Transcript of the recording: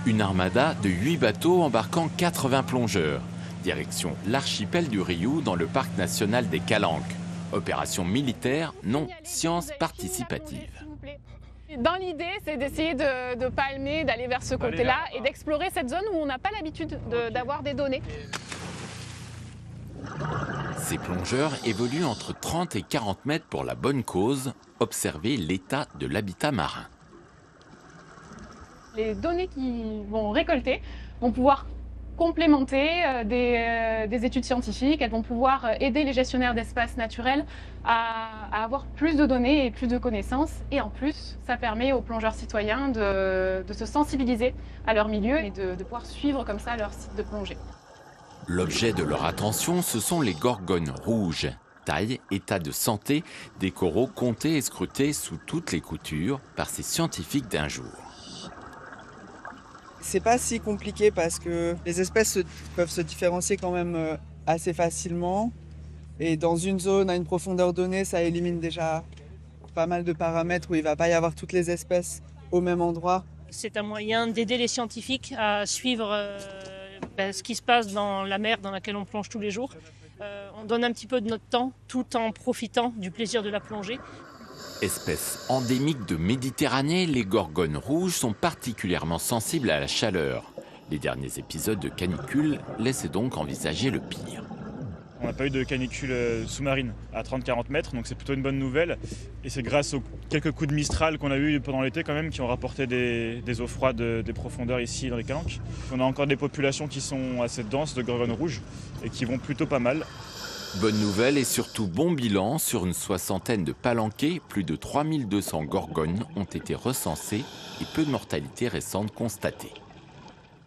Une armada de 8 bateaux embarquant 80 plongeurs. Direction l'archipel du Riou dans le parc national des Calanques. Opération militaire, non science participative. Dans l'idée, c'est d'essayer de palmer, d'aller vers ce côté-là et d'explorer cette zone où on n'a pas l'habitude d'avoir des données. Ces plongeurs évoluent entre 30 et 40 mètres pour la bonne cause, observer l'état de l'habitat marin. Les données qu'ils vont récolter vont pouvoir complémenter des études scientifiques, elles vont pouvoir aider les gestionnaires d'espaces naturels à avoir plus de données et plus de connaissances. Et en plus, ça permet aux plongeurs citoyens de se sensibiliser à leur milieu et de pouvoir suivre comme ça leur site de plongée. L'objet de leur attention, ce sont les gorgones rouges. Taille, état de santé, des coraux comptés et scrutés sous toutes les coutures par ces scientifiques d'un jour. C'est pas si compliqué parce que les espèces peuvent se différencier quand même assez facilement. Et dans une zone à une profondeur donnée, ça élimine déjà pas mal de paramètres où il va pas y avoir toutes les espèces au même endroit. C'est un moyen d'aider les scientifiques à suivre ce qui se passe dans la mer dans laquelle on plonge tous les jours. On donne un petit peu de notre temps tout en profitant du plaisir de la plongée. Espèces endémiques de Méditerranée, les gorgones rouges sont particulièrement sensibles à la chaleur. Les derniers épisodes de canicule laissent donc envisager le pire. On n'a pas eu de canicule sous-marine à 30-40 mètres, donc c'est plutôt une bonne nouvelle. Et c'est grâce aux quelques coups de Mistral qu'on a eu pendant l'été quand même, qui ont rapporté des eaux froides des profondeurs ici dans les Calanques. On a encore des populations qui sont assez denses de gorgones rouges et qui vont plutôt pas mal. Bonne nouvelle et surtout bon bilan, sur une soixantaine de palanquets, plus de 3200 gorgones ont été recensées et peu de mortalité récente constatée.